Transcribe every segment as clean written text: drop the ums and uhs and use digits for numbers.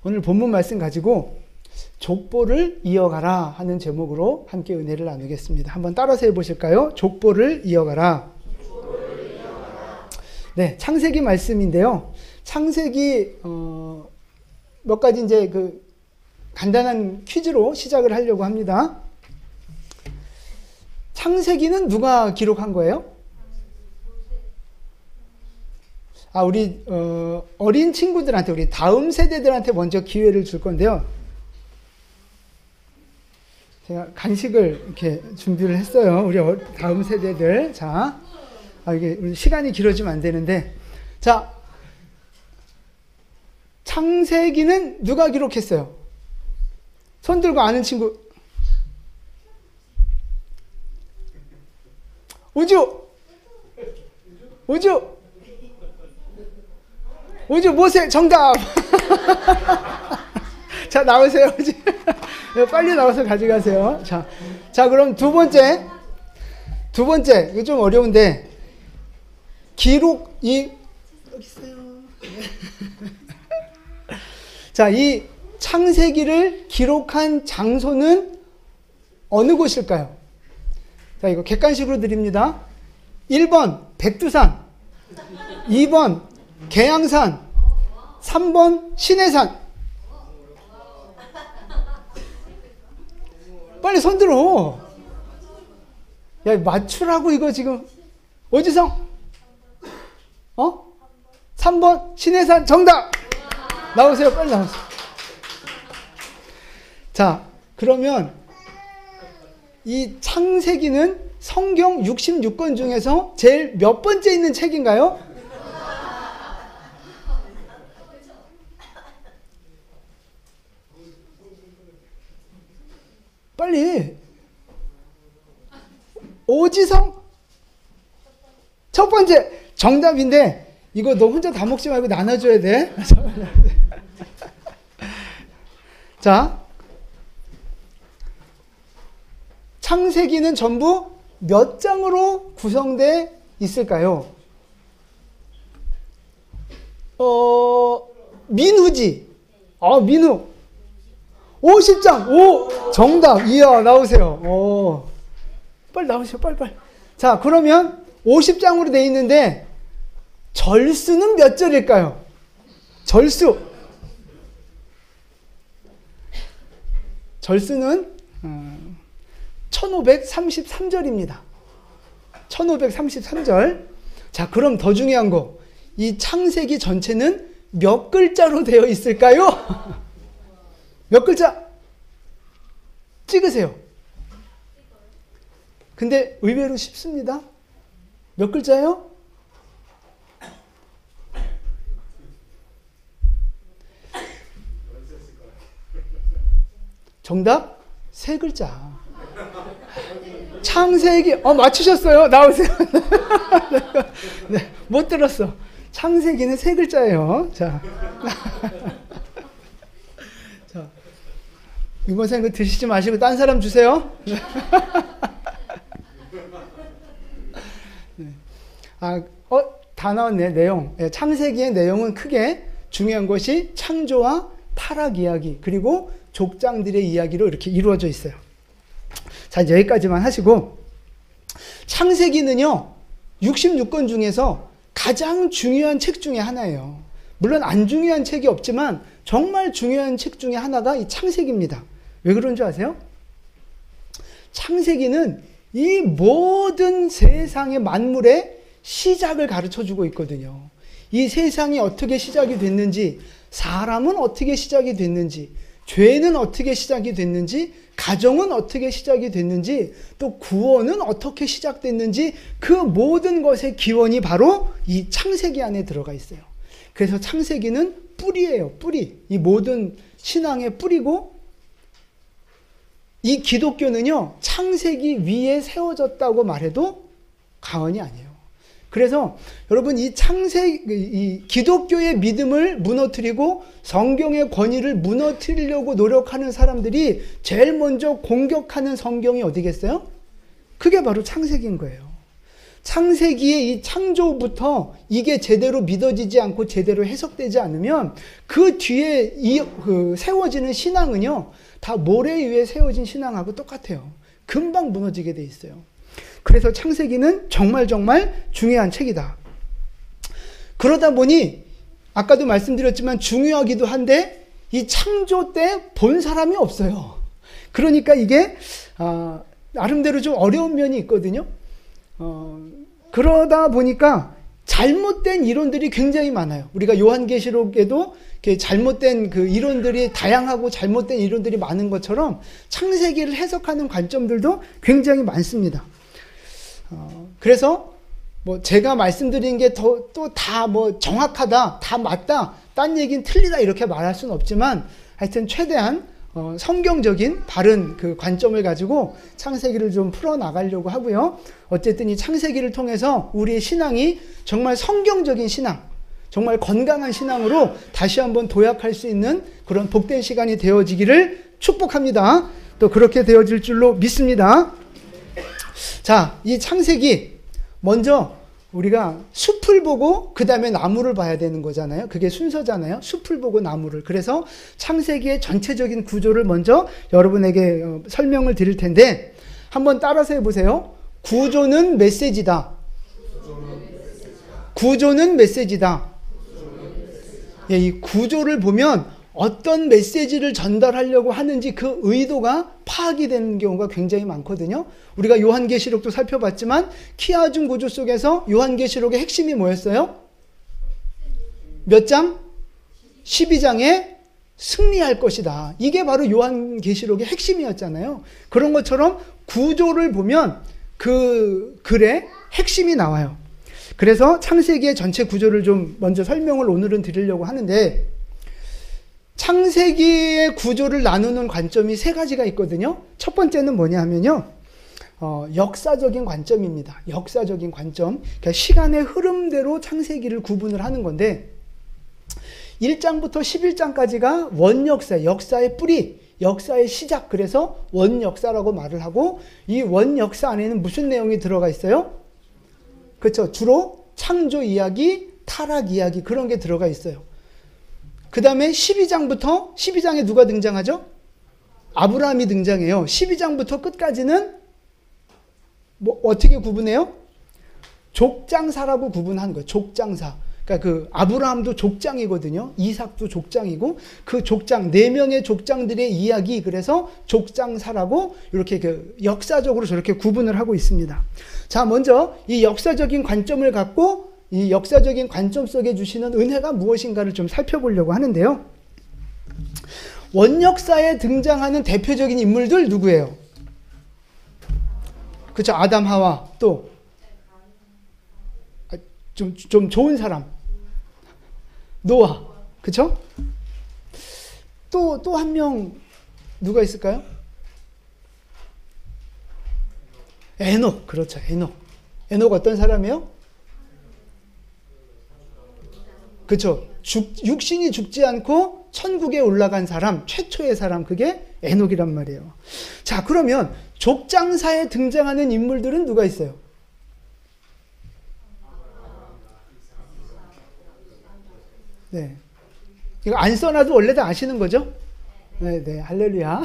오늘 본문 말씀 가지고 족보를 이어가라 하는 제목으로 함께 은혜를 나누겠습니다. 한번 따라서 해보실까요? 족보를 이어가라. 네, 창세기 말씀인데요. 창세기 몇 가지 이제 간단한 퀴즈로 시작을 하려고 합니다. 창세기는 누가 기록한 거예요? 우리 어린 친구들한테, 우리 다음 세대들한테 먼저 기회를 줄 건데요. 제가 간식을 이렇게 준비를 했어요. 우리 다음 세대들. 자, 이게 시간이 길어지면 안 되는데, 자, 창세기는 누가 기록했어요? 손 들고 아는 친구. 우주 모세 정답. 자, 나오세요. 빨리 나와서 가져가세요. 자, 그럼 두 번째, 이거 좀 어려운데, 여기 있어요. 자, 이 창세기를 기록한 장소는 어느 곳일까요? 자, 이거 객관식으로 드립니다. 1번 백두산, 2번 계양산, 3번 신해산. 빨리 손 들어. 야, 맞추라고 이거 지금. 오지성? 3번 신해산 정답. 나오세요. 빨리 나오세요. 자, 그러면 이 창세기는 성경 66권 중에서 제일 몇 번째 있는 책인가요? 빨리. 오지성? 첫 번째. 정답인데 이거 너 혼자 다 먹지 말고 나눠줘야 돼. 자, 창세기는 전부 몇 장으로 구성되어 있을까요? 민후지. 민후. 50장. 오, 정답. 이야, 나오세요. 빨리 나오세요. 빨리. 자, 그러면 50장으로 되어 있는데 절수는 몇 절일까요? 절수는 1533절입니다. 1533절. 자, 그럼 더 중요한 거. 이 창세기 전체는 몇 글자로 되어 있을까요? 몇 글자? 찍으세요. 근데 의외로 쉽습니다. 몇 글자예요? 정답? 3글자. 창세기. 맞추셨어요. 나오세요. 네, 못 들었어. 창세기는 3글자예요. 자. 자. 윤건생 그 드시지 마시고 딴 사람 주세요. 네. 다 나왔네, 내용. 네, 창세기의 내용은 크게 중요한 것이 창조와 타락 이야기, 그리고 족장들의 이야기로 이렇게 이루어져 있어요. 자, 이제 여기까지만 하시고, 창세기는요, 66권 중에서 가장 중요한 책 중에 하나예요. 물론 안 중요한 책이 없지만 정말 중요한 책 중에 하나가 이 창세기입니다. 왜 그런 줄 아세요? 창세기는 이 모든 세상의 만물의 시작을 가르쳐 주고 있거든요. 이 세상이 어떻게 시작이 됐는지, 사람은 어떻게 시작이 됐는지, 죄는 어떻게 시작이 됐는지, 가정은 어떻게 시작이 됐는지, 또 구원은 어떻게 시작됐는지, 그 모든 것의 기원이 바로 이 창세기 안에 들어가 있어요. 그래서 창세기는 뿌리예요. 뿌리. 이 모든 신앙의 뿌리고, 이 기독교는요, 창세기 위에 세워졌다고 말해도 과언이 아니에요. 그래서 여러분, 이 기독교의 믿음을 무너뜨리고 성경의 권위를 무너뜨리려고 노력하는 사람들이 제일 먼저 공격하는 성경이 어디겠어요? 그게 바로 창세기인 거예요. 창세기의 이 창조부터 이게 제대로 믿어지지 않고 제대로 해석되지 않으면 그 뒤에 세워지는 신앙은요, 다 모래 위에 세워진 신앙하고 똑같아요. 금방 무너지게 돼 있어요. 그래서 창세기는 정말 중요한 책이다. 그러다 보니 아까도 말씀드렸지만 중요하기도 한데 이 창조 때 본 사람이 없어요. 그러니까 이게 나름대로 좀 어려운 면이 있거든요. 그러다 보니까 잘못된 이론들이 굉장히 많아요. 우리가 요한계시록에도 잘못된 그 이론들이 다양하고 잘못된 이론들이 많은 것처럼 창세기를 해석하는 관점들도 굉장히 많습니다. 그래서 뭐 제가 말씀드린 게 또 다 뭐 정확하다, 다 맞다, 딴 얘기는 틀리다 이렇게 말할 수는 없지만 하여튼 최대한 성경적인 바른 그 관점을 가지고 창세기를 좀 풀어나가려고 하고요. 어쨌든 이 창세기를 통해서 우리의 신앙이 정말 성경적인 신앙, 정말 건강한 신앙으로 다시 한번 도약할 수 있는 그런 복된 시간이 되어지기를 축복합니다. 또 그렇게 되어질 줄로 믿습니다. 자, 이 창세기 먼저 우리가 숲을 보고 그 다음에 나무를 봐야 되는 거잖아요. 그게 순서잖아요. 숲을 보고 나무를. 그래서 창세기의 전체적인 구조를 먼저 여러분에게 설명을 드릴 텐데 한번 따라서 해보세요. 구조는 메시지다. 구조는 메시지다. 예, 이 구조를 보면 어떤 메시지를 전달하려고 하는지 그 의도가 파악이 되는 경우가 굉장히 많거든요. 우리가 요한계시록도 살펴봤지만 키아준 구조 속에서 요한계시록의 핵심이 뭐였어요? 몇 장? 12장에 승리할 것이다. 이게 바로 요한계시록의 핵심이었잖아요. 그런 것처럼 구조를 보면 그 글의 핵심이 나와요. 그래서 창세기의 전체 구조를 좀 먼저 설명을 오늘은 드리려고 하는데 창세기의 구조를 나누는 관점이 세 가지가 있거든요. 첫 번째는 뭐냐 하면요. 역사적인 관점입니다. 역사적인 관점. 그러니까 시간의 흐름대로 창세기를 구분을 하는 건데 1장부터 11장까지가 원역사, 역사의 뿌리, 역사의 시작. 그래서 원역사라고 말을 하고 이 원역사 안에는 무슨 내용이 들어가 있어요? 그렇죠. 주로 창조 이야기, 타락 이야기 그런 게 들어가 있어요. 그 다음에 12장에 누가 등장하죠? 아브라함이 등장해요. 12장부터 끝까지는 뭐 어떻게 구분해요? 족장사라고 구분한 거예요. 족장사. 그러니까 그 아브라함도 족장이거든요. 이삭도 족장이고 그 족장 4명의 족장들의 이야기 그래서 족장사라고 이렇게 그 역사적으로 저렇게 구분을 하고 있습니다. 자, 먼저 이 역사적인 관점을 갖고 이 역사적인 관점 속에 주시는 은혜가 무엇인가를 좀 살펴보려고 하는데요. 원역사에 등장하는 대표적인 인물들 누구예요? 그렇죠. 아담, 하와. 또 좀 좋은 사람. 노아. 그렇죠? 또 한 명 누가 있을까요? 에녹. 그렇죠. 에녹. 에녹 어떤 사람이에요? 그렇죠. 육신이 죽지 않고 천국에 올라간 사람, 최초의 사람, 그게 에녹이란 말이에요. 자, 그러면 족장사에 등장하는 인물들은 누가 있어요? 네. 이거 안 써놔도 원래 다 아시는 거죠? 네, 네. 할렐루야.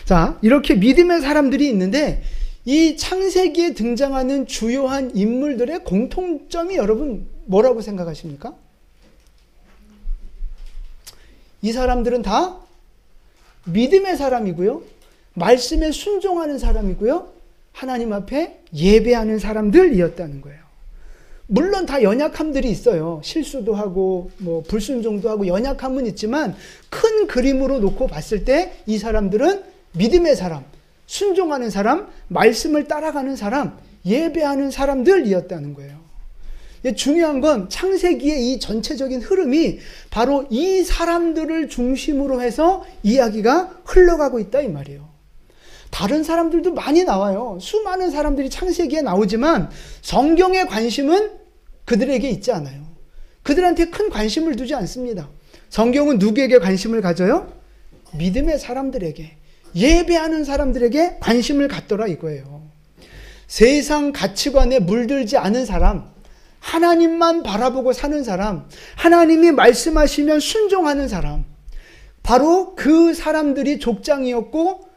자, 이렇게 믿음의 사람들이 있는데 이 창세기에 등장하는 주요한 인물들의 공통점이 여러분 뭐라고 생각하십니까? 이 사람들은 다 믿음의 사람이고요. 말씀에 순종하는 사람이고요. 하나님 앞에 예배하는 사람들이었다는 거예요. 물론 다 연약함들이 있어요. 실수도 하고 뭐 불순종도 하고 연약함은 있지만 큰 그림으로 놓고 봤을 때 이 사람들은 믿음의 사람, 순종하는 사람, 말씀을 따라가는 사람, 예배하는 사람들이었다는 거예요. 중요한 건 창세기의 이 전체적인 흐름이 바로 이 사람들을 중심으로 해서 이야기가 흘러가고 있다 이 말이에요. 다른 사람들도 많이 나와요. 수많은 사람들이 창세기에 나오지만 성경의 관심은 그들에게 있지 않아요. 그들한테 큰 관심을 두지 않습니다. 성경은 누구에게 관심을 가져요? 믿음의 사람들에게, 예배하는 사람들에게 관심을 갖더라 이거예요. 세상 가치관에 물들지 않은 사람, 하나님만 바라보고 사는 사람, 하나님이 말씀하시면 순종하는 사람, 바로 그 사람들이 족장이었고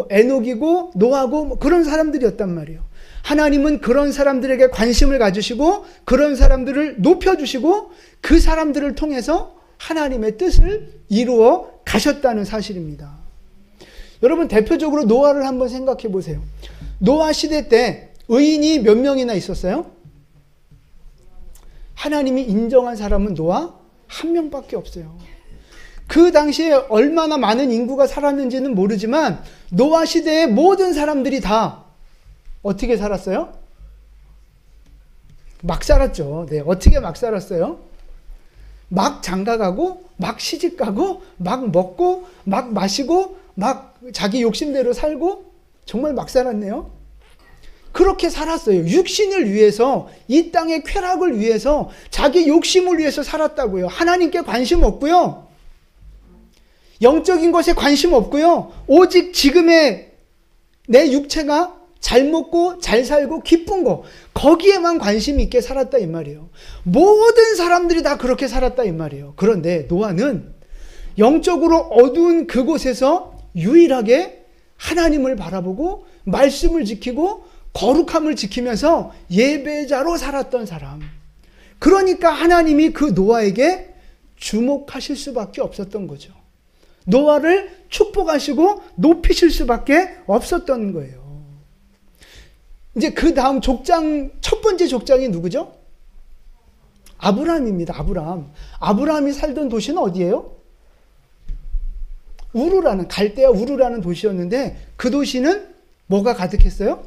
에녹이고 노아고 그런 사람들이었단 말이에요. 하나님은 그런 사람들에게 관심을 가지시고 그런 사람들을 높여주시고 그 사람들을 통해서 하나님의 뜻을 이루어 가셨다는 사실입니다. 여러분, 대표적으로 노아를 한번 생각해 보세요. 노아 시대 때 의인이 몇 명이나 있었어요? 하나님이 인정한 사람은 노아 한 명밖에 없어요. 그 당시에 얼마나 많은 인구가 살았는지는 모르지만 노아 시대의 모든 사람들이 다 어떻게 살았어요? 막 살았죠. 네, 어떻게 막 살았어요? 막 장가가고 막 시집가고 막 먹고 막 마시고 막 자기 욕심대로 살고 정말 막 살았네요. 그렇게 살았어요. 육신을 위해서, 이 땅의 쾌락을 위해서, 자기 욕심을 위해서 살았다고요. 하나님께 관심 없고요. 영적인 것에 관심 없고요. 오직 지금의 내 육체가 잘 먹고 잘 살고 기쁜 거, 거기에만 관심 있게 살았다 이 말이에요. 모든 사람들이 다 그렇게 살았다 이 말이에요. 그런데 노아는 영적으로 어두운 그곳에서 유일하게 하나님을 바라보고 말씀을 지키고 거룩함을 지키면서 예배자로 살았던 사람. 그러니까 하나님이 그 노아에게 주목하실 수밖에 없었던 거죠. 노아를 축복하시고 높이실 수밖에 없었던 거예요. 이제 그 다음 족장, 첫 번째 족장이 누구죠? 아브라함입니다. 아브라함이 살던 도시는 어디예요? 우르라는, 갈대아 우르라는 도시였는데 그 도시는 뭐가 가득했어요?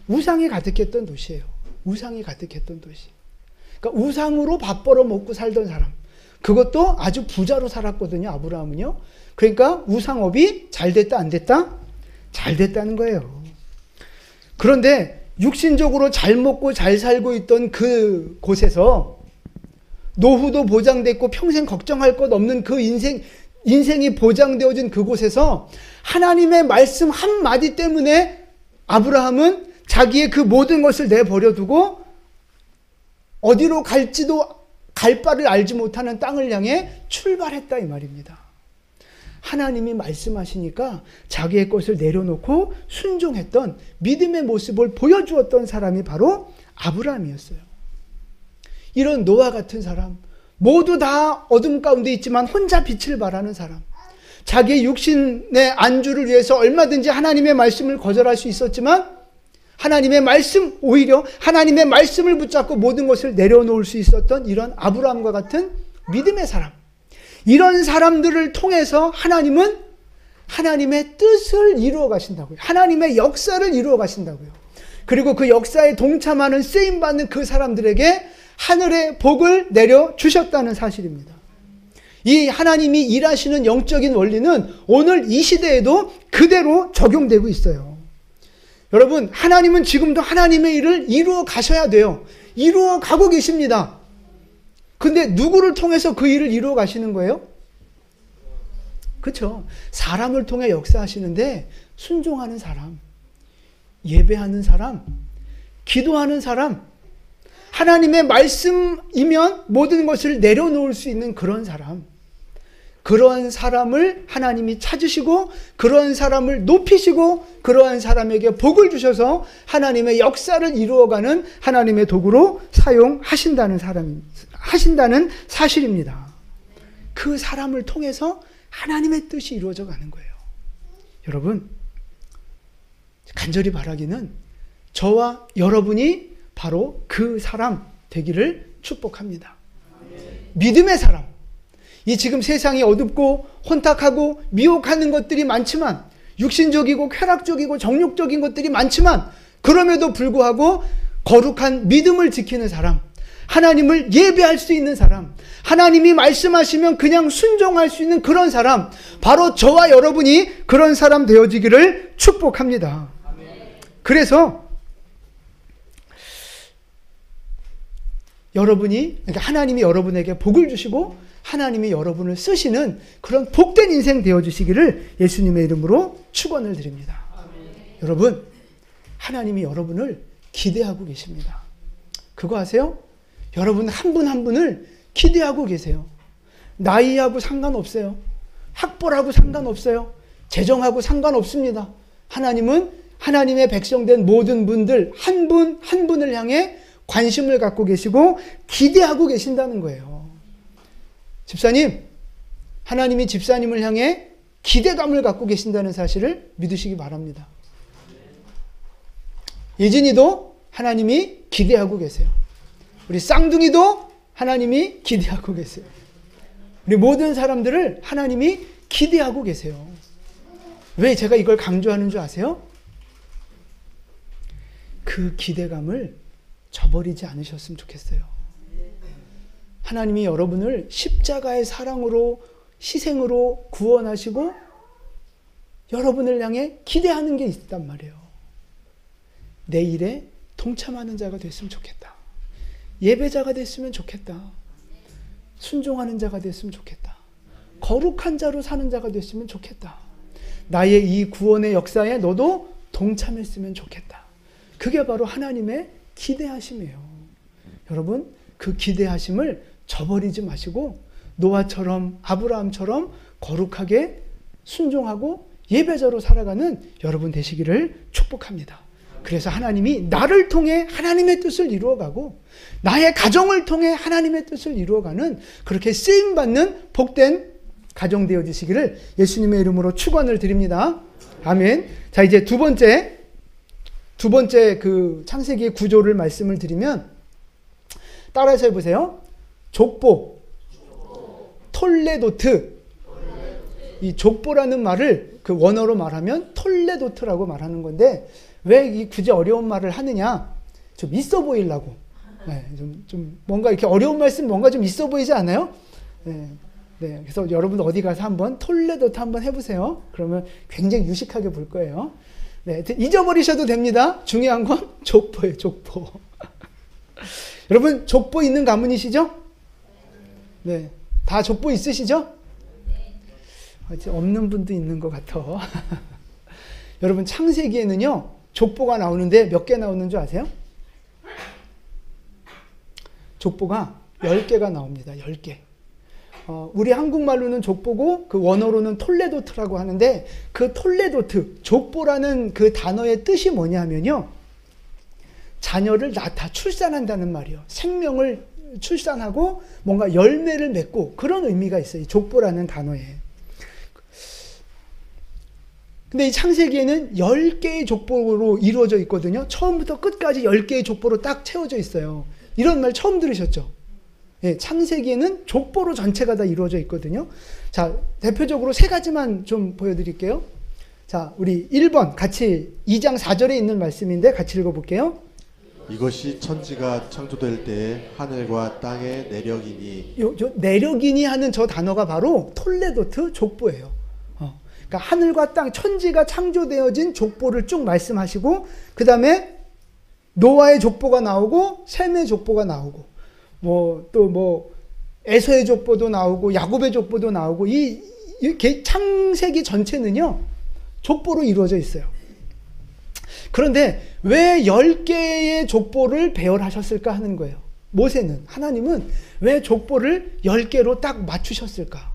우상이 가득했던 도시예요. 우상이 가득했던 도시. 그러니까 우상으로 밥 벌어 먹고 살던 사람. 그것도 아주 부자로 살았거든요. 아브라함은요. 그러니까 우상업이 잘 됐다 안 됐다? 잘 됐다는 거예요. 그런데 육신적으로 잘 먹고 잘 살고 있던 그 곳에서 노후도 보장됐고 평생 걱정할 것 없는 그 인생이 보장되어진 그곳에서 하나님의 말씀 한마디 때문에 아브라함은 자기의 그 모든 것을 내버려두고 어디로 갈지도 갈 바를 알지 못하는 땅을 향해 출발했다 이 말입니다. 하나님이 말씀하시니까 자기의 것을 내려놓고 순종했던 믿음의 모습을 보여주었던 사람이 바로 아브라함이었어요. 이런 노아 같은 사람, 모두 다 어둠 가운데 있지만 혼자 빛을 발하는 사람, 자기의 육신의 안주를 위해서 얼마든지 하나님의 말씀을 거절할 수 있었지만 하나님의 말씀, 오히려 하나님의 말씀을 붙잡고 모든 것을 내려놓을 수 있었던 이런 아브라함과 같은 믿음의 사람, 이런 사람들을 통해서 하나님은 하나님의 뜻을 이루어 가신다고요. 하나님의 역사를 이루어 가신다고요. 그리고 그 역사에 동참하는 쓰임받는 그 사람들에게 하늘의 복을 내려주셨다는 사실입니다. 이 하나님이 일하시는 영적인 원리는 오늘 이 시대에도 그대로 적용되고 있어요. 여러분, 하나님은 지금도 하나님의 일을 이루어 가셔야 돼요. 이루어 가고 계십니다. 근데 누구를 통해서 그 일을 이루어 가시는 거예요? 그렇죠. 사람을 통해 역사하시는데 순종하는 사람, 예배하는 사람, 기도하는 사람, 하나님의 말씀이면 모든 것을 내려놓을 수 있는 그런 사람, 그러한 사람을 하나님이 찾으시고 그러한 사람을 높이시고 그러한 사람에게 복을 주셔서 하나님의 역사를 이루어가는 하나님의 도구로 사용하신다는 하신다는 사실입니다. 그 사람을 통해서 하나님의 뜻이 이루어져 가는 거예요. 여러분, 간절히 바라기는 저와 여러분이 바로 그 사람 되기를 축복합니다. 믿음의 사람. 이 지금 세상이 어둡고 혼탁하고 미혹하는 것들이 많지만, 육신적이고 쾌락적이고 정욕적인 것들이 많지만, 그럼에도 불구하고 거룩한 믿음을 지키는 사람, 하나님을 예배할 수 있는 사람, 하나님이 말씀하시면 그냥 순종할 수 있는 그런 사람, 바로 저와 여러분이 그런 사람 되어지기를 축복합니다. 그래서 여러분이, 그러니까 하나님이 여러분에게 복을 주시고 하나님이 여러분을 쓰시는 그런 복된 인생 되어주시기를 예수님의 이름으로 축원을 드립니다. 여러분, 하나님이 여러분을 기대하고 계십니다. 그거 아세요? 여러분 한 분 한 분을 기대하고 계세요. 나이하고 상관없어요. 학벌하고 상관없어요. 재정하고 상관없습니다. 하나님은 하나님의 백성된 모든 분들 한 분 한 분을 향해 관심을 갖고 계시고 기대하고 계신다는 거예요. 집사님, 하나님이 집사님을 향해 기대감을 갖고 계신다는 사실을 믿으시기 바랍니다. 예진이도 하나님이 기대하고 계세요. 우리 쌍둥이도 하나님이 기대하고 계세요. 우리 모든 사람들을 하나님이 기대하고 계세요. 왜 제가 이걸 강조하는 줄 아세요? 그 기대감을 저버리지 않으셨으면 좋겠어요. 하나님이 여러분을 십자가의 사랑으로, 희생으로 구원하시고 여러분을 향해 기대하는 게 있단 말이에요. 내 일에 동참하는 자가 됐으면 좋겠다. 예배자가 됐으면 좋겠다. 순종하는 자가 됐으면 좋겠다. 거룩한 자로 사는 자가 됐으면 좋겠다. 나의 이 구원의 역사에 너도 동참했으면 좋겠다. 그게 바로 하나님의 기대하심이에요. 여러분, 그 기대하심을 저버리지 마시고 노아처럼, 아브라함처럼 거룩하게 순종하고 예배자로 살아가는 여러분 되시기를 축복합니다. 그래서 하나님이 나를 통해 하나님의 뜻을 이루어가고 나의 가정을 통해 하나님의 뜻을 이루어가는 그렇게 쓰임받는 복된 가정 되어지시기를 예수님의 이름으로 축원을 드립니다. 아멘. 자, 이제 두 번째 그 창세기의 구조를 말씀을 드리면 따라서 해보세요. 족보, 톨레도트. 이 족보라는 말을 그 원어로 말하면 톨레도트라고 말하는 건데 왜 이 굳이 어려운 말을 하느냐? 좀 있어 보이려고. 네, 좀 뭔가 이렇게 어려운 말씀 뭔가 좀 있어 보이지 않아요? 네, 네. 그래서 여러분 어디 가서 한번 톨레도트 한번 해보세요. 그러면 굉장히 유식하게 볼 거예요. 네, 잊어버리셔도 됩니다. 중요한 건 족보예요, 족보. 여러분 족보 있는 가문이시죠? 네, 다 족보 있으시죠? 아직 없는 분도 있는 것 같아. 여러분 창세기에는요 족보가 나오는데 몇 개 나오는 줄 아세요? 족보가 10개가 나옵니다. 10개. 우리 한국말로는 족보고 그 원어로는 톨레도트라고 하는데 그 톨레도트, 족보라는 그 단어의 뜻이 뭐냐면요. 자녀를 낳다 출산한다는 말이에요. 생명을 출산하고 뭔가 열매를 맺고 그런 의미가 있어요. 이 족보라는 단어에. 근데 이 창세기에는 10개의 족보로 이루어져 있거든요. 처음부터 끝까지 10개의 족보로 딱 채워져 있어요. 이런 말 처음 들으셨죠? 예, 창세기에는 족보로 전체가 다 이루어져 있거든요. 자, 대표적으로 세 가지만 좀 보여드릴게요. 자, 우리 1번 같이 2장 4절에 있는 말씀인데 같이 읽어볼게요. 이것이 천지가 창조될 때에 하늘과 땅의 내력이니. 내력이니 하는 저 단어가 바로 톨레도트 족보예요. 그러니까 하늘과 땅, 천지가 창조되어진 족보를 쭉 말씀하시고 그 다음에 노아의 족보가 나오고 셈의 족보가 나오고 또 에서의 족보도 나오고 야곱의 족보도 나오고 이 창세기 전체는요 족보로 이루어져 있어요. 그런데 왜 10개의 족보를 배열하셨을까 하는 거예요. 모세는, 하나님은 왜 족보를 10개로 딱 맞추셨을까?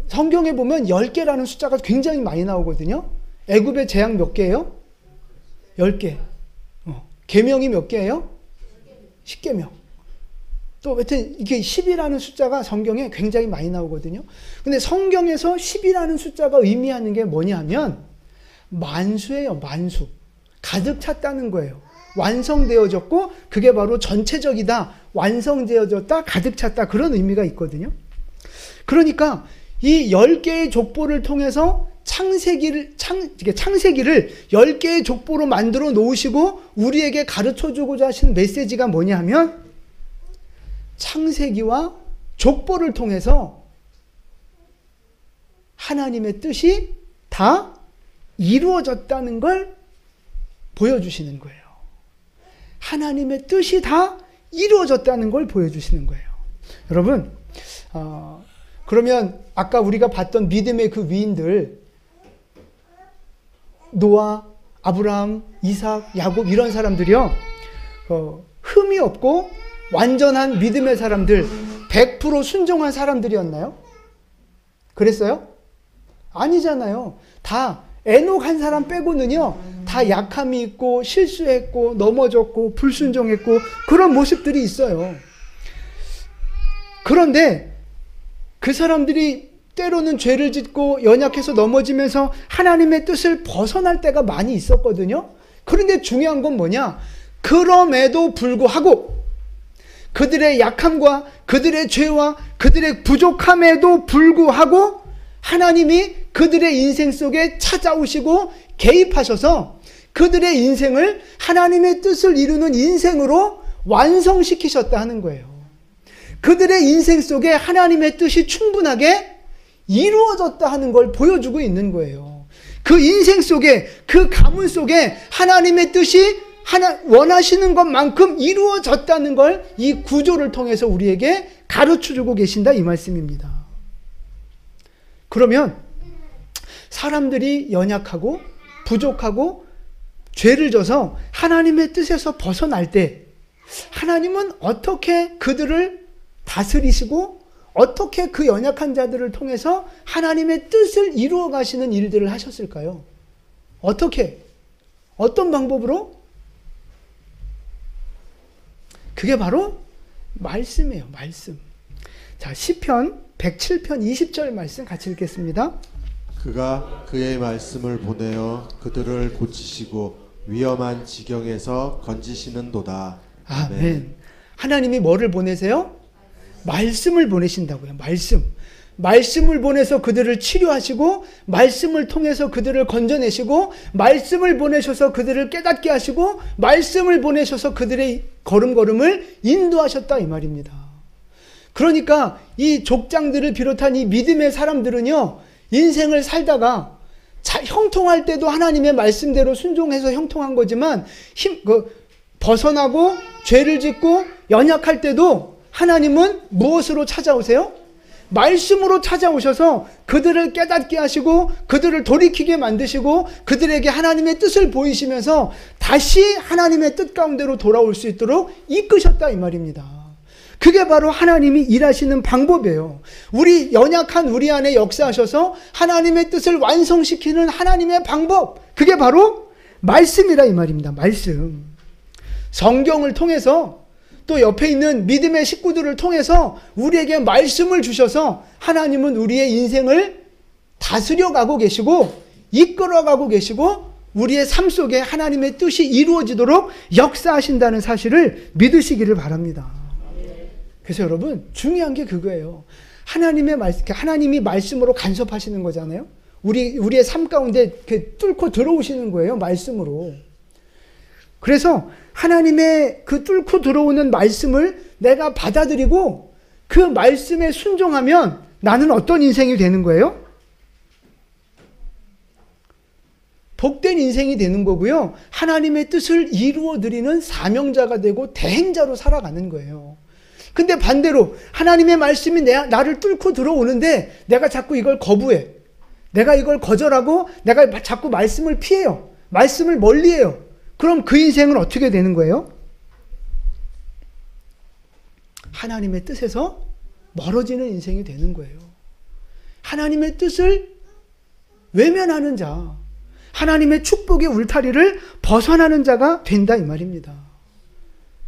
성경에 보면 10개라는 숫자가 굉장히 많이 나오거든요. 애굽의 재앙 몇 개예요? 10개. 계명이 몇 개예요? 10계명. 또 하여튼 이게 10이라는 숫자가 성경에 굉장히 많이 나오거든요. 근데 성경에서 10이라는 숫자가 의미하는 게 뭐냐면 만수예요. 만수. 가득 찼다는 거예요. 완성되어졌고 그게 바로 전체적이다. 완성되어졌다. 가득 찼다. 그런 의미가 있거든요. 그러니까 이 10개의 족보를 통해서 창세기를 10개의 족보로 만들어 놓으시고 우리에게 가르쳐 주고자 하신 메시지가 뭐냐 하면 창세기와 족보를 통해서 하나님의 뜻이 다 이루어졌다는 걸 보여주시는 거예요. 하나님의 뜻이 다 이루어졌다는 걸 보여주시는 거예요. 여러분, 그러면 아까 우리가 봤던 믿음의 그 위인들, 노아, 아브라함, 이삭, 야곱 이런 사람들이요. 흠이 없고 완전한 믿음의 사람들, 100% 순종한 사람들이었나요? 그랬어요? 아니잖아요. 다 에녹 한 사람 빼고는요, 다 약함이 있고 실수했고 넘어졌고 불순종했고 그런 모습들이 있어요. 그런데 그 사람들이 때로는 죄를 짓고 연약해서 넘어지면서 하나님의 뜻을 벗어날 때가 많이 있었거든요. 그런데 중요한 건 뭐냐? 그럼에도 불구하고 그들의 약함과 그들의 죄와 그들의 부족함에도 불구하고 하나님이 그들의 인생 속에 찾아오시고 개입하셔서 그들의 인생을 하나님의 뜻을 이루는 인생으로 완성시키셨다 하는 거예요. 그들의 인생 속에 하나님의 뜻이 충분하게 이루어졌다 하는 걸 보여주고 있는 거예요. 그 인생 속에, 그 가문 속에 하나님의 뜻이 원하시는 것만큼 이루어졌다는 걸 이 구조를 통해서 우리에게 가르쳐주고 계신다 이 말씀입니다. 그러면 사람들이 연약하고 부족하고 죄를 져서 하나님의 뜻에서 벗어날 때 하나님은 어떻게 그들을 다스리시고 어떻게 그 연약한 자들을 통해서 하나님의 뜻을 이루어 가시는 일들을 하셨을까요? 어떻게? 어떤 방법으로? 그게 바로 말씀이에요. 말씀. 자, 시편 107편 20절 말씀 같이 읽겠습니다. 그가 그의 말씀을 보내어 그들을 고치시고 위험한 지경에서 건지시는도다. 아멘. 하나님이 뭐를 보내세요? 말씀을 보내신다고요. 말씀. 말씀을 보내서 그들을 치료하시고 말씀을 통해서 그들을 건져내시고 말씀을 보내셔서 그들을 깨닫게 하시고 말씀을 보내셔서 그들의 걸음걸음을 인도하셨다 이 말입니다. 그러니까 이 족장들을 비롯한 이 믿음의 사람들은요, 인생을 살다가 형통할 때도 하나님의 말씀대로 순종해서 형통한 거지만 벗어나고 죄를 짓고 연약할 때도 하나님은 무엇으로 찾아오세요? 말씀으로 찾아오셔서 그들을 깨닫게 하시고 그들을 돌이키게 만드시고 그들에게 하나님의 뜻을 보이시면서 다시 하나님의 뜻 가운데로 돌아올 수 있도록 이끄셨다 이 말입니다. 그게 바로 하나님이 일하시는 방법이에요. 우리 연약한 우리 안에 역사하셔서 하나님의 뜻을 완성시키는 하나님의 방법, 그게 바로 말씀이라 이 말입니다. 말씀. 성경을 통해서 또 옆에 있는 믿음의 식구들을 통해서 우리에게 말씀을 주셔서 하나님은 우리의 인생을 다스려가고 계시고 이끌어가고 계시고 우리의 삶 속에 하나님의 뜻이 이루어지도록 역사하신다는 사실을 믿으시기를 바랍니다. 그래서 여러분, 중요한 게 그거예요. 하나님이 말씀으로 간섭하시는 거잖아요. 우리의 삶 가운데 이렇게 뚫고 들어오시는 거예요. 말씀으로. 그래서 하나님의 그 뚫고 들어오는 말씀을 내가 받아들이고 그 말씀에 순종하면 나는 어떤 인생이 되는 거예요? 복된 인생이 되는 거고요. 하나님의 뜻을 이루어드리는 사명자가 되고 대행자로 살아가는 거예요. 근데 반대로 하나님의 말씀이 나를 뚫고 들어오는데 내가 자꾸 이걸 거부해. 내가 이걸 거절하고 내가 자꾸 말씀을 피해요. 말씀을 멀리해요. 그럼 그 인생은 어떻게 되는 거예요? 하나님의 뜻에서 멀어지는 인생이 되는 거예요. 하나님의 뜻을 외면하는 자, 하나님의 축복의 울타리를 벗어나는 자가 된다 이 말입니다.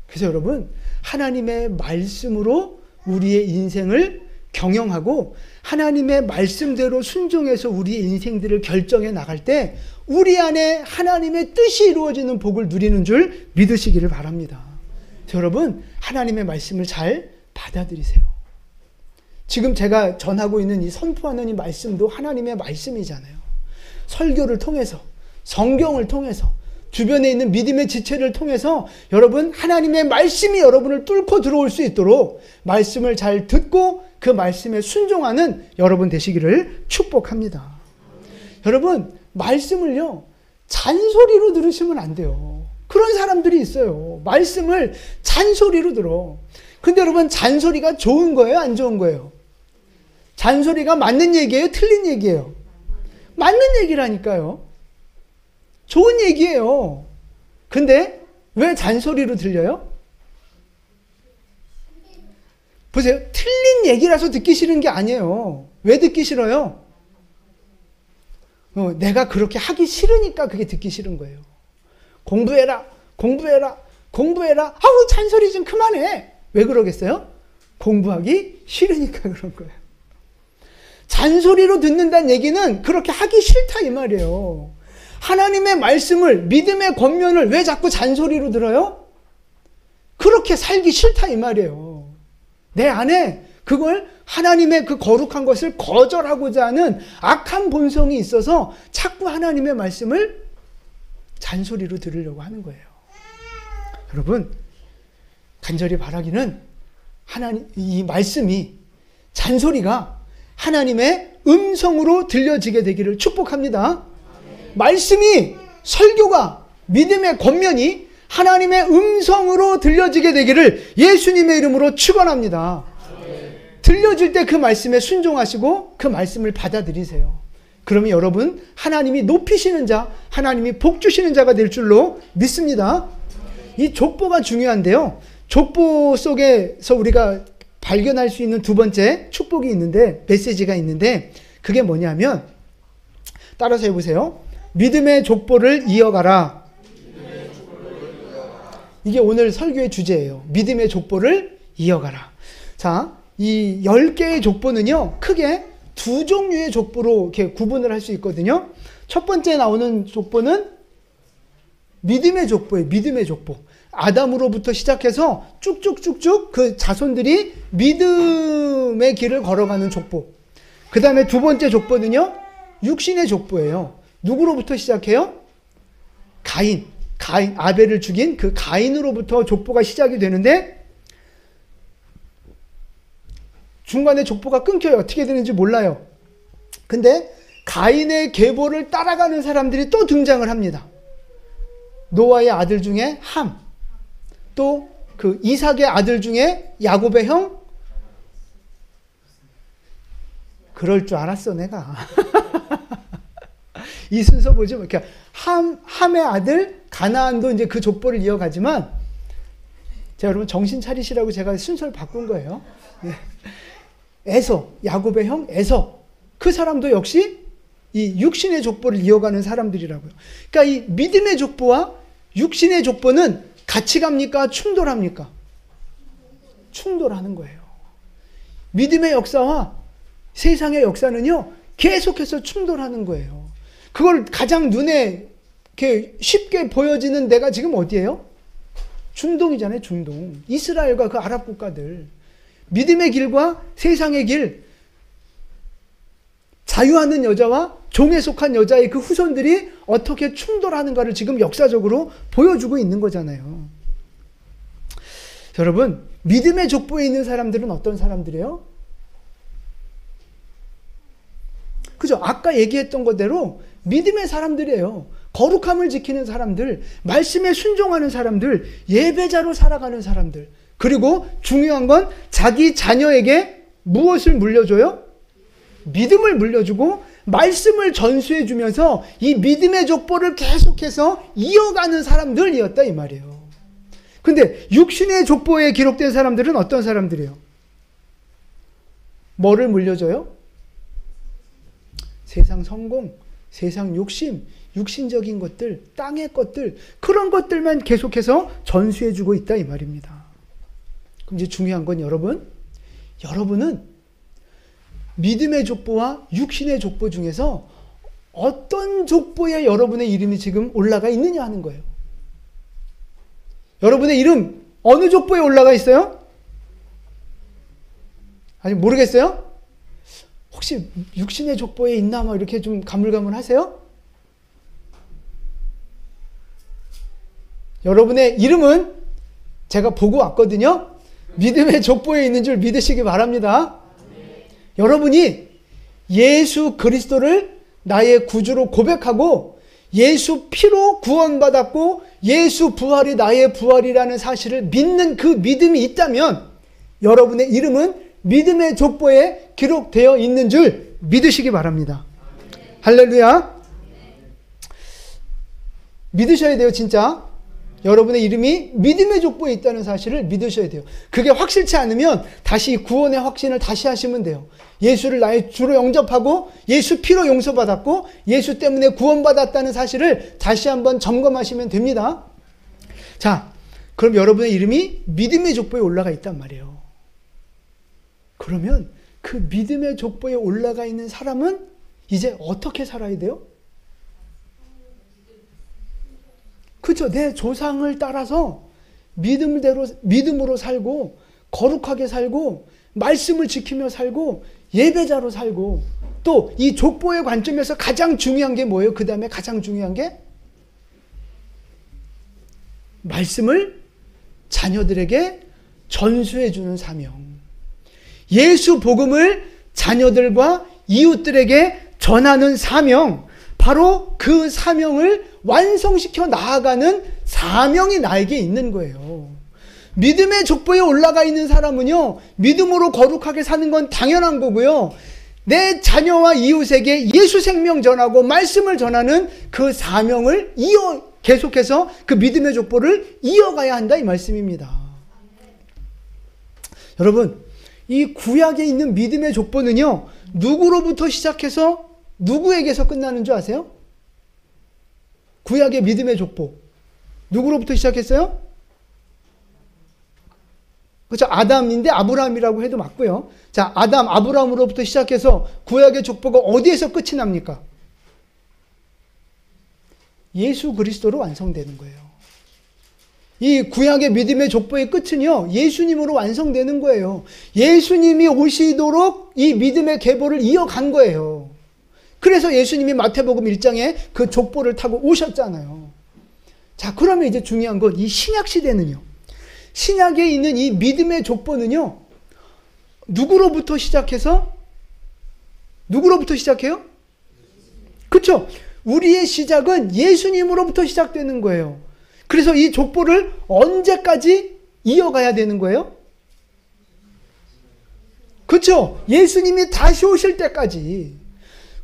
그래서 여러분, 하나님의 말씀으로 우리의 인생을 경영하고 하나님의 말씀대로 순종해서 우리의 인생들을 결정해 나갈 때 우리 안에 하나님의 뜻이 이루어지는 복을 누리는 줄 믿으시기를 바랍니다. 여러분, 하나님의 말씀을 잘 받아들이세요. 지금 제가 전하고 있는 이 선포하는 이 말씀도 하나님의 말씀이잖아요. 설교를 통해서, 성경을 통해서, 주변에 있는 믿음의 지체를 통해서 여러분, 하나님의 말씀이 여러분을 뚫고 들어올 수 있도록 말씀을 잘 듣고 그 말씀에 순종하는 여러분 되시기를 축복합니다. 여러분, 말씀을요, 잔소리로 들으시면 안 돼요. 그런 사람들이 있어요. 말씀을 잔소리로 들어. 근데 여러분, 잔소리가 좋은 거예요? 안 좋은 거예요? 잔소리가 맞는 얘기예요? 틀린 얘기예요? 맞는 얘기라니까요. 좋은 얘기예요. 근데 왜 잔소리로 들려요? 보세요. 틀린 얘기라서 듣기 싫은 게 아니에요. 왜 듣기 싫어요? 내가 그렇게 하기 싫으니까 그게 듣기 싫은 거예요. 공부해라, 공부해라, 공부해라. 아우, 잔소리 좀 그만해. 왜 그러겠어요? 공부하기 싫으니까 그런 거예요. 잔소리로 듣는다는 얘기는 그렇게 하기 싫다 이 말이에요. 하나님의 말씀을, 믿음의 권면을 왜 자꾸 잔소리로 들어요? 그렇게 살기 싫다 이 말이에요. 내 안에 그걸 하나님의 그 거룩한 것을 거절하고자 하는 악한 본성이 있어서 자꾸 하나님의 말씀을 잔소리로 들으려고 하는 거예요. 여러분, 간절히 바라기는 하나님, 이 말씀이, 잔소리가 하나님의 음성으로 들려지게 되기를 축복합니다. 말씀이, 설교가, 믿음의 권면이 하나님의 음성으로 들려지게 되기를 예수님의 이름으로 축원합니다. 들려질 때 그 말씀에 순종하시고 그 말씀을 받아들이세요. 그러면 여러분, 하나님이 높이시는 자, 하나님이 복 주시는 자가 될 줄로 믿습니다. 이 족보가 중요한데요. 족보 속에서 우리가 발견할 수 있는 두 번째 축복이 있는데, 메시지가 있는데, 그게 뭐냐면, 따라서 해보세요. 믿음의 족보를 이어가라. 이게 오늘 설교의 주제예요. 믿음의 족보를 이어가라. 자, 이 10개의 족보는요, 크게 두 종류의 족보로 이렇게 구분을 할 수 있거든요. 첫 번째 나오는 족보는 믿음의 족보예요. 믿음의 족보. 아담으로부터 시작해서 쭉쭉쭉쭉 그 자손들이 믿음의 길을 걸어가는 족보. 그 다음에 두 번째 족보는요, 육신의 족보예요. 누구로부터 시작해요? 가인, 아벨을 죽인 그 가인으로부터 족보가 시작이 되는데, 중간에 족보가 끊겨요. 어떻게 되는지 몰라요. 근데 가인의 계보를 따라가는 사람들이 또 등장을 합니다. 노아의 아들 중에 함, 또 그 이삭의 아들 중에 야곱의 형. 그럴 줄 알았어 내가. 이 순서 보죠. 이렇게 함의 아들 가나안도 이제 그 족보를 이어가지만, 제가 여러분 정신 차리시라고 제가 순서를 바꾼 거예요. 네. 에서, 야곱의 형 에서, 그 사람도 역시 이 육신의 족보를 이어가는 사람들이라고요. 그러니까 이 믿음의 족보와 육신의 족보는 같이 갑니까? 충돌합니까? 충돌하는 거예요. 믿음의 역사와 세상의 역사는요, 계속해서 충돌하는 거예요. 그걸 가장 눈에 이렇게 쉽게 보여지는 데가 지금 어디예요? 중동이잖아요, 중동. 이스라엘과 그 아랍 국가들. 믿음의 길과 세상의 길, 자유하는 여자와 종에 속한 여자의 그 후손들이 어떻게 충돌하는가를 지금 역사적으로 보여주고 있는 거잖아요. 여러분, 믿음의 족보에 있는 사람들은 어떤 사람들이에요? 그죠? 아까 얘기했던 것대로 믿음의 사람들이에요. 거룩함을 지키는 사람들, 말씀에 순종하는 사람들, 예배자로 살아가는 사람들. 그리고 중요한 건 자기 자녀에게 무엇을 물려줘요? 믿음을 물려주고 말씀을 전수해 주면서 이 믿음의 족보를 계속해서 이어가는 사람들이었다 이 말이에요. 근데 육신의 족보에 기록된 사람들은 어떤 사람들이에요? 뭐를 물려줘요? 세상 성공, 세상 욕심, 육신적인 것들, 땅의 것들, 그런 것들만 계속해서 전수해 주고 있다 이 말입니다. 그럼 이제 중요한 건 여러분은 믿음의 족보와 육신의 족보 중에서 어떤 족보에 여러분의 이름이 지금 올라가 있느냐 하는 거예요. 여러분의 이름 어느 족보에 올라가 있어요? 아직 모르겠어요? 혹시 육신의 족보에 있나 뭐 이렇게 좀 가물가물하세요? 여러분의 이름은 제가 보고 왔거든요. 믿음의 족보에 있는 줄 믿으시기 바랍니다. 여러분이 예수 그리스도를 나의 구주로 고백하고 예수 피로 구원받았고 예수 부활이 나의 부활이라는 사실을 믿는 그 믿음이 있다면 여러분의 이름은 믿음의 족보에 기록되어 있는 줄 믿으시기 바랍니다. 할렐루야. 믿으셔야 돼요, 진짜. 여러분의 이름이 믿음의 족보에 있다는 사실을 믿으셔야 돼요. 그게 확실치 않으면 다시 구원의 확신을 다시 하시면 돼요. 예수를 나의 주로 영접하고 예수 피로 용서받았고 예수 때문에 구원받았다는 사실을 다시 한번 점검하시면 됩니다. 자, 그럼 여러분의 이름이 믿음의 족보에 올라가 있단 말이에요. 그러면 그 믿음의 족보에 올라가 있는 사람은 이제 어떻게 살아야 돼요? 그렇죠. 내 조상을 따라서 믿음으로 살고 거룩하게 살고 말씀을 지키며 살고 예배자로 살고 또 이 족보의 관점에서 가장 중요한 게 뭐예요? 그 다음에 가장 중요한 게 말씀을 자녀들에게 전수해 주는 사명. 예수 복음을 자녀들과 이웃들에게 전하는 사명. 바로 그 사명을 완성시켜 나아가는 사명이 나에게 있는 거예요. 믿음의 족보에 올라가 있는 사람은요, 믿음으로 거룩하게 사는 건 당연한 거고요. 내 자녀와 이웃에게 예수 생명 전하고 말씀을 전하는 그 사명을 계속해서 그 믿음의 족보를 이어가야 한다 이 말씀입니다. 여러분, 이 구약에 있는 믿음의 족보는요, 누구로부터 시작해서 누구에게서 끝나는 줄 아세요? 구약의 믿음의 족보. 누구로부터 시작했어요? 그렇죠. 아담인데 아브라함이라고 해도 맞고요. 자, 아담, 아브라함으로부터 시작해서 구약의 족보가 어디에서 끝이 납니까? 예수 그리스도로 완성되는 거예요. 이 구약의 믿음의 족보의 끝은요, 예수님으로 완성되는 거예요. 예수님이 오시도록 이 믿음의 계보를 이어간 거예요. 그래서 예수님이 마태복음 1장에 그 족보를 타고 오셨잖아요. 자, 그러면 이제 중요한 건 이 신약 시대는요. 신약에 있는 이 믿음의 족보는요. 누구로부터 시작해요? 그렇죠? 우리의 시작은 예수님으로부터 시작되는 거예요. 그래서 이 족보를 언제까지 이어가야 되는 거예요? 그렇죠? 예수님이 다시 오실 때까지.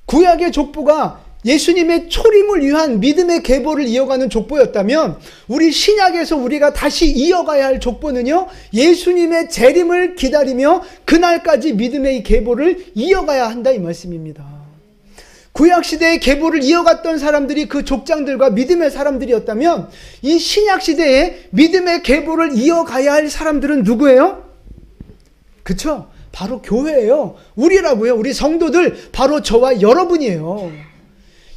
구약의 족보가 예수님의 초림을 위한 믿음의 계보를 이어가는 족보였다면 우리 신약에서 우리가 다시 이어가야 할 족보는요, 예수님의 재림을 기다리며 그날까지 믿음의 계보를 이어가야 한다 이 말씀입니다. 구약시대의 계보를 이어갔던 사람들이 그 족장들과 믿음의 사람들이었다면 이 신약시대에 믿음의 계보를 이어가야 할 사람들은 누구예요? 그쵸? 바로 교회예요. 우리라고요. 우리 성도들, 바로 저와 여러분이에요.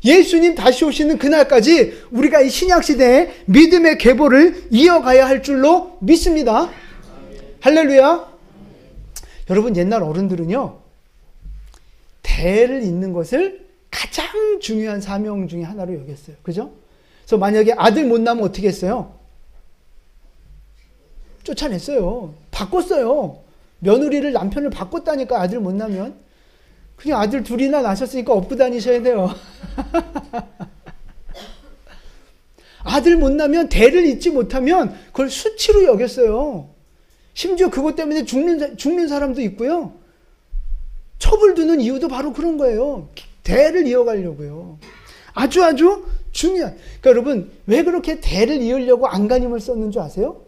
예수님 다시 오시는 그날까지 우리가 이 신약시대에 믿음의 계보를 이어가야 할 줄로 믿습니다. 할렐루야. 여러분, 옛날 어른들은요, 대를 잇는 것을 가장 중요한 사명 중에 하나로 여겼어요. 그죠? 그래서 만약에 아들 못 낳으면 어떻게 했어요? 쫓아냈어요. 바꿨어요. 며느리를, 남편을 바꿨다니까, 아들 못 낳으면. 그냥 아들 둘이나 낳으셨으니까 업고 다니셔야 돼요. 아들 못 낳으면, 대를 잇지 못하면 그걸 수치로 여겼어요. 심지어 그것 때문에 죽는 사람도 있고요. 첩을 두는 이유도 바로 그런 거예요. 대를 이어가려고요. 아주 중요한. 그러니까 여러분, 왜 그렇게 대를 이으려고 안간힘을 썼는 줄 아세요?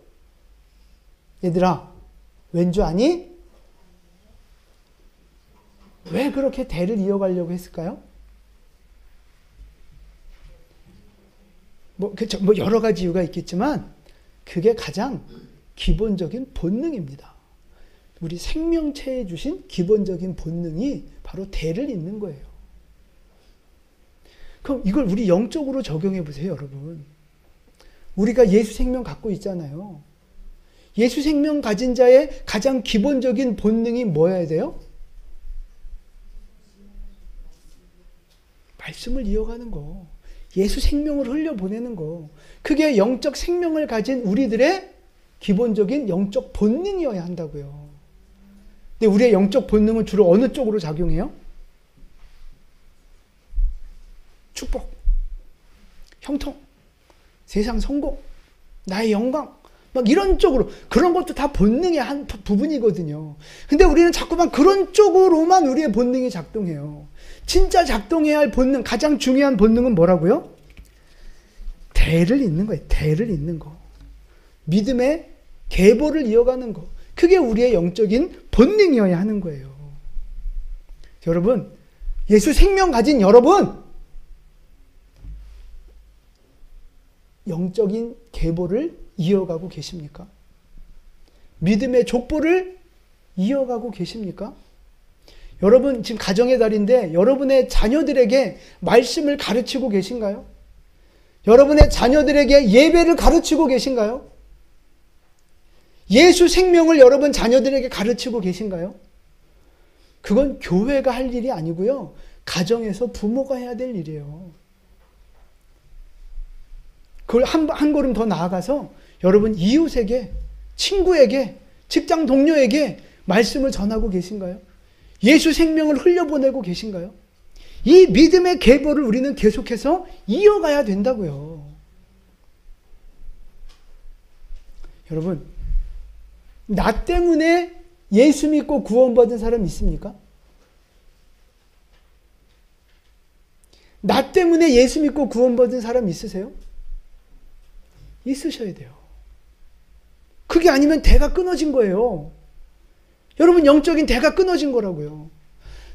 얘들아, 왠 줄 아니? 왜 그렇게 대를 이어가려고 했을까요? 뭐 여러 가지 이유가 있겠지만 그게 가장 기본적인 본능입니다. 우리 생명체에 주신 기본적인 본능이 바로 대를 잇는 거예요. 그럼 이걸 우리 영적으로 적용해 보세요, 여러분. 우리가 예수 생명 갖고 있잖아요. 예수 생명 가진 자의 가장 기본적인 본능이 뭐여야 돼요? 말씀을 이어가는 거. 예수 생명을 흘려보내는 거. 그게 영적 생명을 가진 우리들의 기본적인 영적 본능이어야 한다고요. 근데 우리의 영적 본능은 주로 어느 쪽으로 작용해요? 축복, 형통, 세상 성공, 나의 영광, 막 이런 쪽으로. 그런 것도 다 본능의 한 부분이거든요. 근데 우리는 자꾸만 그런 쪽으로만 우리의 본능이 작동해요. 진짜 작동해야 할 본능, 가장 중요한 본능은 뭐라고요? 대를 잇는 거예요. 대를 잇는 거. 믿음의 계보를 이어가는 거. 그게 우리의 영적인 본능이어야 하는 거예요. 여러분, 예수 생명 가진 여러분, 영적인 계보를 이어가고 계십니까? 믿음의 족보를 이어가고 계십니까? 여러분 지금 가정의 달인데 여러분의 자녀들에게 말씀을 가르치고 계신가요? 여러분의 자녀들에게 예배를 가르치고 계신가요? 예수 생명을 여러분 자녀들에게 가르치고 계신가요? 그건 교회가 할 일이 아니고요. 가정에서 부모가 해야 될 일이에요. 그걸 한 걸음 더 나아가서 여러분 이웃에게, 친구에게, 직장 동료에게 말씀을 전하고 계신가요? 예수 생명을 흘려보내고 계신가요? 이 믿음의 계보를 우리는 계속해서 이어가야 된다고요. 여러분, 나 때문에 예수 믿고 구원받은 사람 있습니까? 나 때문에 예수 믿고 구원받은 사람 있으세요? 있으셔야 돼요. 그게 아니면 대가 끊어진 거예요. 여러분 영적인 대가 끊어진 거라고요.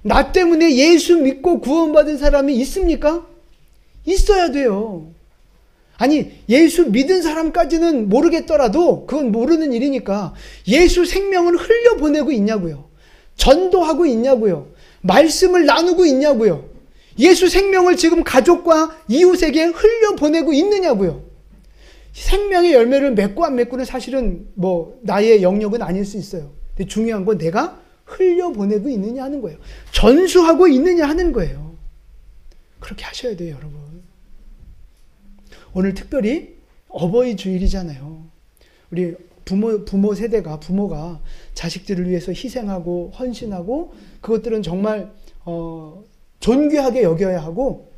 나 때문에 예수 믿고 구원받은 사람이 있습니까? 있어야 돼요. 아니 예수 믿은 사람까지는 모르겠더라도 그건 모르는 일이니까 예수 생명을 흘려보내고 있냐고요. 전도하고 있냐고요. 말씀을 나누고 있냐고요. 예수 생명을 지금 가족과 이웃에게 흘려보내고 있느냐고요. 생명의 열매를 맺고 안 맺고는 사실은 나의 영역은 아닐 수 있어요. 근데 중요한 건 내가 흘려보내고 있느냐 하는 거예요. 전수하고 있느냐 하는 거예요. 그렇게 하셔야 돼요, 여러분. 오늘 특별히 어버이 주일이잖아요. 우리 부모가 자식들을 위해서 희생하고 헌신하고 그것들은 정말 존귀하게 여겨야 하고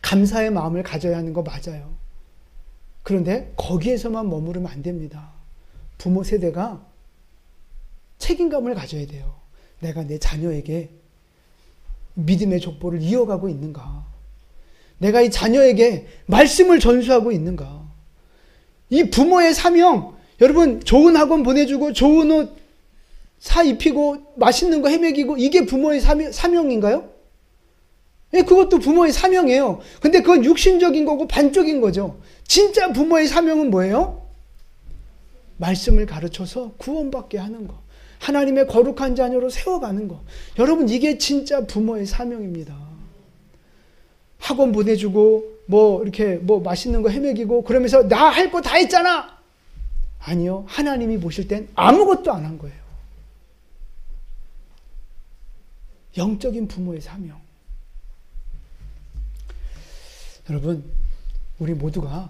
감사의 마음을 가져야 하는 거 맞아요. 그런데 거기에서만 머무르면 안 됩니다. 부모 세대가 책임감을 가져야 돼요. 내가 내 자녀에게 믿음의 족보를 이어가고 있는가? 내가 이 자녀에게 말씀을 전수하고 있는가? 이 부모의 사명, 여러분 좋은 학원 보내주고 좋은 옷 사 입히고 맛있는 거 해먹이고 이게 부모의 사명인가요? 예, 그것도 부모의 사명이에요. 근데 그건 육신적인 거고 반쪽인 거죠. 진짜 부모의 사명은 뭐예요? 말씀을 가르쳐서 구원받게 하는 거. 하나님의 거룩한 자녀로 세워가는 거. 여러분 이게 진짜 부모의 사명입니다. 학원 보내주고 이렇게 맛있는 거 해먹이고 그러면서 나 할 거 다 했잖아. 아니요. 하나님이 보실 땐 아무것도 안 한 거예요. 영적인 부모의 사명. 여러분 우리 모두가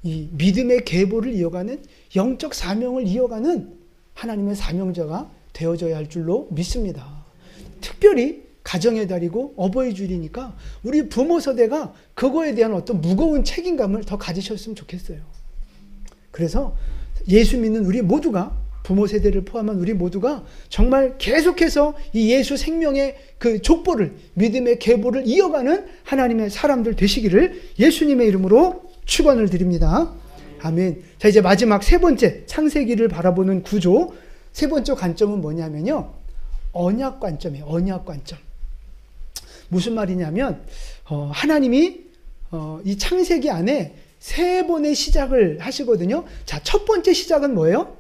이 믿음의 계보를 이어가는 영적 사명을 이어가는 하나님의 사명자가 되어져야 할 줄로 믿습니다. 특별히 가정의 달이고 어버이 주일이니까 우리 부모 세대가 그거에 대한 어떤 무거운 책임감을 더 가지셨으면 좋겠어요. 그래서 예수 믿는 우리 모두가 부모 세대를 포함한 우리 모두가 정말 계속해서 이 예수 생명의 그 족보를 믿음의 계보를 이어가는 하나님의 사람들 되시기를 예수님의 이름으로 축원을 드립니다. 아멘. 자 이제 마지막 세 번째 창세기를 바라보는 구조 세 번째 관점은 뭐냐면요. 언약 관점이에요. 언약 관점. 무슨 말이냐면 하나님이 이 창세기 안에 세 번의 시작을 하시거든요. 자, 첫 번째 시작은 뭐예요?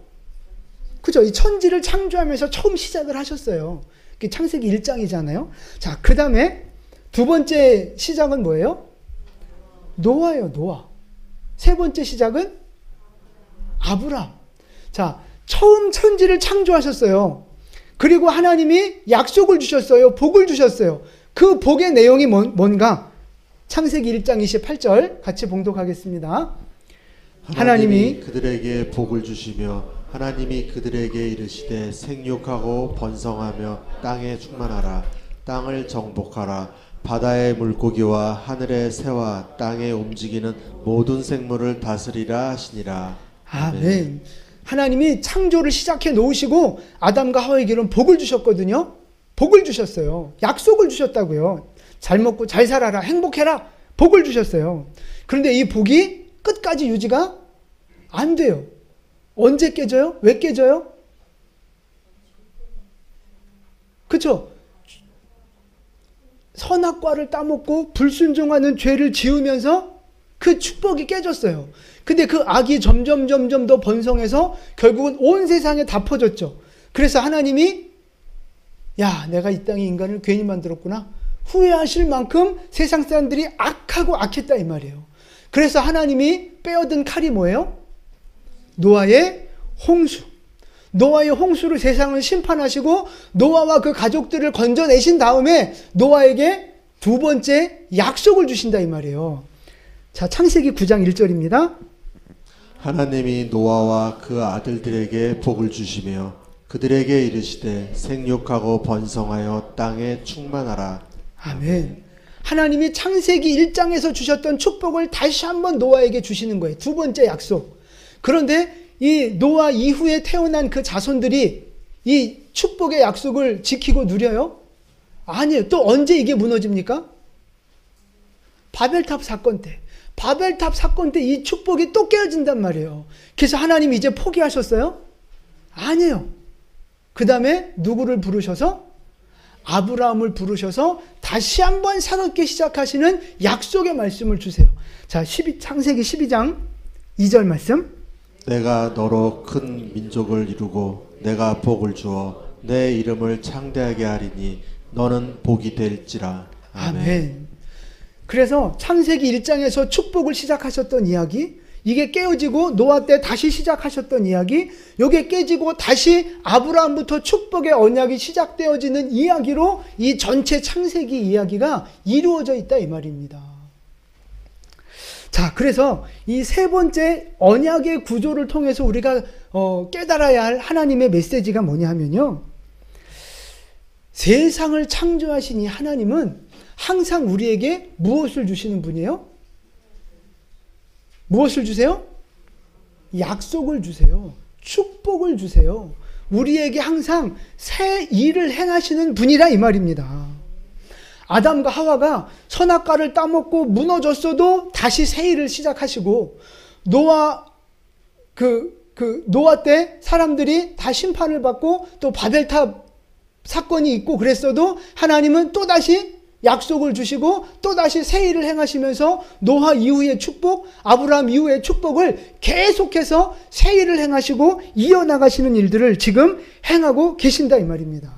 그죠? 이 천지를 창조하면서 처음 시작을 하셨어요. 그게 창세기 1장이잖아요. 자, 그 다음에 두 번째 시작은 뭐예요? 노아예요, 노아. 세 번째 시작은 아브람. 자, 처음 천지를 창조하셨어요. 그리고 하나님이 약속을 주셨어요. 복을 주셨어요. 그 복의 내용이 뭔가? 창세기 1장 28절 같이 봉독하겠습니다. 하나님이 그들에게 복을 주시며 하나님이 그들에게 이르시되 생육하고 번성하며 땅에 충만하라. 땅을 정복하라. 바다의 물고기와 하늘의 새와 땅에 움직이는 모든 생물을 다스리라 하시니라. 아멘. 하나님이 창조를 시작해 놓으시고 아담과 하와에게는 복을 주셨거든요. 복을 주셨어요. 약속을 주셨다고요. 잘 먹고 잘 살아라. 행복해라. 복을 주셨어요. 그런데 이 복이 끝까지 유지가 안 돼요. 언제 깨져요? 왜 깨져요? 그쵸? 선악과를 따먹고 불순종하는 죄를 지으면서 그 축복이 깨졌어요. 근데 그 악이 점점 더 번성해서 결국은 온 세상에 다 퍼졌죠. 그래서 하나님이 야, 내가 이 땅에 인간을 괜히 만들었구나. 후회하실 만큼 세상 사람들이 악하고 악했다 이 말이에요. 그래서 하나님이 빼어든 칼이 뭐예요? 노아의 홍수. 노아의 홍수로 세상을 심판하시고 노아와 그 가족들을 건져내신 다음에 노아에게 두 번째 약속을 주신다 이 말이에요. 자, 창세기 9장 1절입니다. 하나님이 노아와 그 아들들에게 복을 주시며 그들에게 이르시되 생육하고 번성하여 땅에 충만하라. 아멘. 하나님이 창세기 1장에서 주셨던 축복을 다시 한번 노아에게 주시는 거예요. 두 번째 약속. 그런데 이 노아 이후에 태어난 그 자손들이 이 축복의 약속을 지키고 누려요? 아니에요. 또 언제 이게 무너집니까? 바벨탑 사건 때. 바벨탑 사건 때 이 축복이 또 깨어진단 말이에요. 그래서 하나님이 이제 포기하셨어요? 아니에요. 그 다음에 누구를 부르셔서? 아브라함을 부르셔서 다시 한번 새롭게 시작하시는 약속의 말씀을 주세요. 자, 창세기 12장 2절 말씀. 내가 너로 큰 민족을 이루고 내가 복을 주어 내 이름을 창대하게 하리니 너는 복이 될지라. 아멘. 아멘. 그래서 창세기 1장에서 축복을 시작하셨던 이야기, 이게 깨어지고 노아 때 다시 시작하셨던 이야기, 이게 깨지고 다시 아브라함부터 축복의 언약이 시작되어지는 이야기로 이 전체 창세기 이야기가 이루어져 있다 이 말입니다. 자, 그래서 이 세 번째 언약의 구조를 통해서 우리가 깨달아야 할 하나님의 메시지가 뭐냐 하면요. 세상을 창조하신 이 하나님은 항상 우리에게 무엇을 주시는 분이에요? 무엇을 주세요? 약속을 주세요. 축복을 주세요. 우리에게 항상 새 일을 행하시는 분이라 이 말입니다. 아담과 하와가 선악과를 따먹고 무너졌어도 다시 새 일을 시작하시고, 노아 때 사람들이 다 심판을 받고 또 바벨탑 사건이 있고 그랬어도 하나님은 또다시 약속을 주시고 또다시 새 일을 행하시면서 노아 이후의 축복, 아브라함 이후의 축복을 계속해서 새 일을 행하시고 이어나가시는 일들을 지금 행하고 계신다 이 말입니다.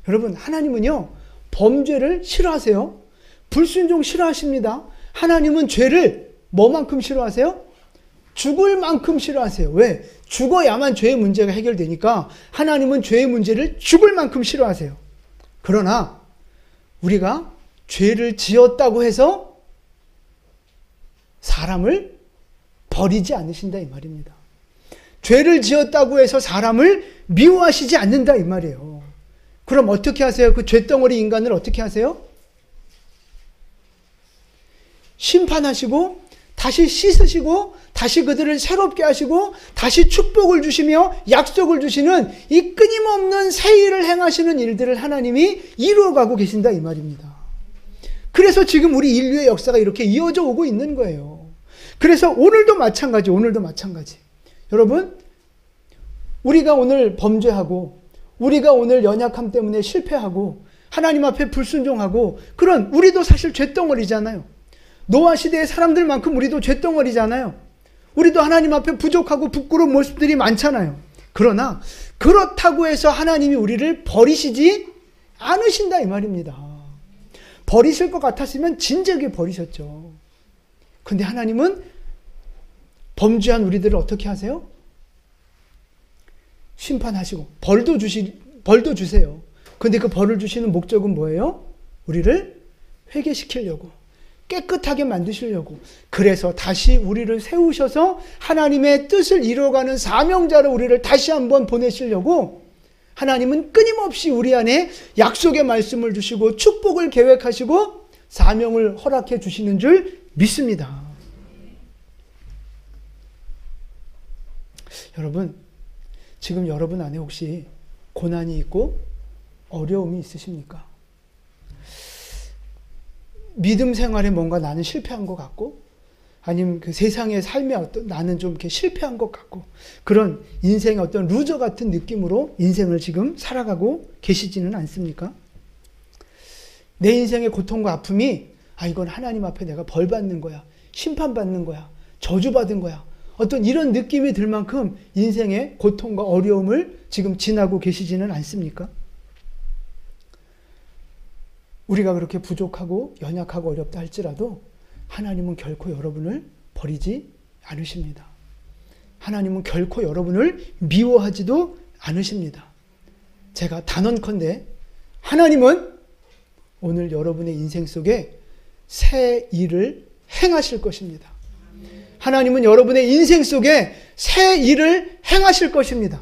여러분, 하나님은요 범죄를 싫어하세요. 불순종 싫어하십니다. 하나님은 죄를 뭐만큼 싫어하세요? 죽을 만큼 싫어하세요. 왜? 죽어야만 죄의 문제가 해결되니까 하나님은 죄의 문제를 죽을 만큼 싫어하세요. 그러나 우리가 죄를 지었다고 해서 사람을 버리지 않으신다 이 말입니다. 죄를 지었다고 해서 사람을 미워하시지 않는다 이 말이에요. 그럼 어떻게 하세요? 그 죄덩어리 인간을 어떻게 하세요? 심판하시고 다시 씻으시고 다시 그들을 새롭게 하시고 다시 축복을 주시며 약속을 주시는 이 끊임없는 새 일을 행하시는 일들을 하나님이 이루어가고 계신다 이 말입니다. 그래서 지금 우리 인류의 역사가 이렇게 이어져 오고 있는 거예요. 그래서 오늘도 마찬가지. 여러분, 우리가 오늘 범죄하고 우리가 오늘 연약함 때문에 실패하고 하나님 앞에 불순종하고 그런 우리도 사실 죄덩어리잖아요. 노아 시대의 사람들만큼 우리도 죄덩어리잖아요. 우리도 하나님 앞에 부족하고 부끄러운 모습들이 많잖아요. 그러나 그렇다고 해서 하나님이 우리를 버리시지 않으신다 이 말입니다. 버리실 것 같았으면 진작에 버리셨죠. 근데 하나님은 범죄한 우리들을 어떻게 하세요? 심판하시고 벌도 주세요. 근데 그 벌을 주시는 목적은 뭐예요? 우리를 회개시키려고, 깨끗하게 만드시려고. 그래서 다시 우리를 세우셔서 하나님의 뜻을 이루어가는 사명자로 우리를 다시 한번 보내시려고 하나님은 끊임없이 우리 안에 약속의 말씀을 주시고 축복을 계획하시고 사명을 허락해 주시는 줄 믿습니다. 여러분, 지금 여러분 안에 혹시 고난이 있고 어려움이 있으십니까? 믿음 생활에 뭔가 나는 실패한 것 같고, 아니면 그 세상의 삶에 어떤 나는 좀 이렇게 실패한 것 같고, 그런 인생의 어떤 루저 같은 느낌으로 인생을 지금 살아가고 계시지는 않습니까? 내 인생의 고통과 아픔이 이건 하나님 앞에 내가 벌 받는 거야, 심판받는 거야, 저주받은 거야, 어떤 이런 느낌이 들 만큼 인생의 고통과 어려움을 지금 지나고 계시지는 않습니까? 우리가 그렇게 부족하고 연약하고 어렵다 할지라도 하나님은 결코 여러분을 버리지 않으십니다. 하나님은 결코 여러분을 미워하지도 않으십니다. 제가 단언컨대 하나님은 오늘 여러분의 인생 속에 새 일을 행하실 것입니다. 하나님은 여러분의 인생 속에 새 일을 행하실 것입니다.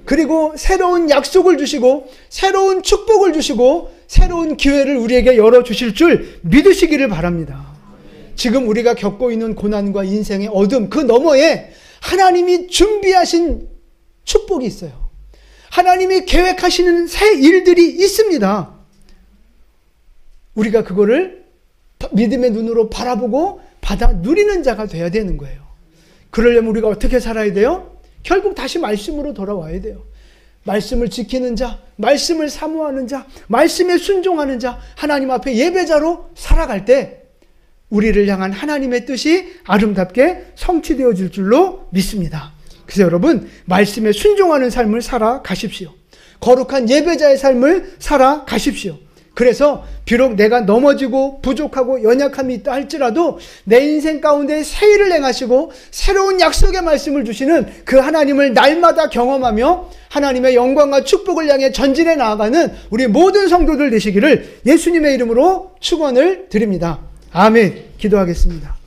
그리고 새로운 약속을 주시고 새로운 축복을 주시고 새로운 기회를 우리에게 열어주실 줄 믿으시기를 바랍니다. 지금 우리가 겪고 있는 고난과 인생의 어둠 그 너머에 하나님이 준비하신 축복이 있어요. 하나님이 계획하시는 새 일들이 있습니다. 우리가 그거를 믿음의 눈으로 바라보고 받아 누리는 자가 돼야 되는 거예요. 그러려면 우리가 어떻게 살아야 돼요? 결국 다시 말씀으로 돌아와야 돼요. 말씀을 지키는 자, 말씀을 사모하는 자, 말씀에 순종하는 자, 하나님 앞에 예배자로 살아갈 때 우리를 향한 하나님의 뜻이 아름답게 성취되어질 줄로 믿습니다. 그래서 여러분, 말씀에 순종하는 삶을 살아가십시오. 거룩한 예배자의 삶을 살아가십시오. 그래서 비록 내가 넘어지고 부족하고 연약함이 있다 할지라도 내 인생 가운데 새 일을 행하시고 새로운 약속의 말씀을 주시는 그 하나님을 날마다 경험하며 하나님의 영광과 축복을 향해 전진해 나아가는 우리 모든 성도들 되시기를 예수님의 이름으로 축원을 드립니다. 아멘. 기도하겠습니다.